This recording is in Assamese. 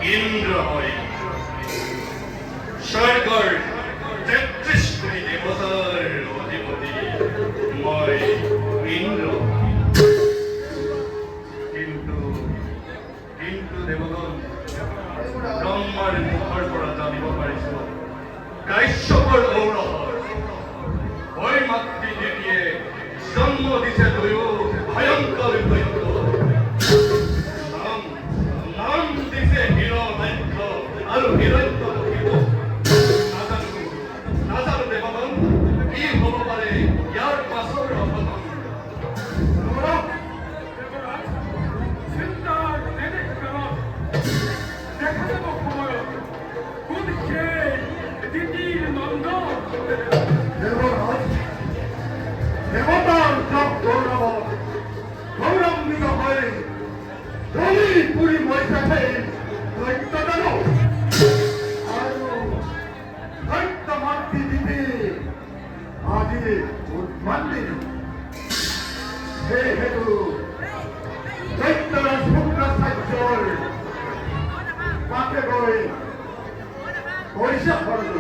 ইন্দ্ৰ হয় স্বৰ্গৰ ৩৩ কোটি দেবতাৰ অধিপতি মই ইন্দ্ৰ। কিন্তু কিন্তু দেবগণ ব্ৰহ্মাৰ মুখৰ পৰা জানিব পাৰিছো কাশ্যপৰ গৌৰৱ হৈ মাতৃ দেৱীয়ে জন্ম দিছে দুয়ো ভয়ংকৰ দৈত্য। নাম দিছে হিৰণ্য আৰু হিৰণ্য নাজানো দেৱগণ কি হ'ব পাৰে ইয়াৰ পাছৰ অৱদান। দেবতাৰ সব গৌৰব গৌৰবান্বিত হয়ে ৰবি পুৰী বৈশাখে দৈত্যদান আৰু দৈত্য মাতৃ দিদি আজি উদ্মান্দিনী। সেহেতু দৈত্যৰ শুক্ৰাচাৰ্যৰ পাতে গৈ পইচা খৰচ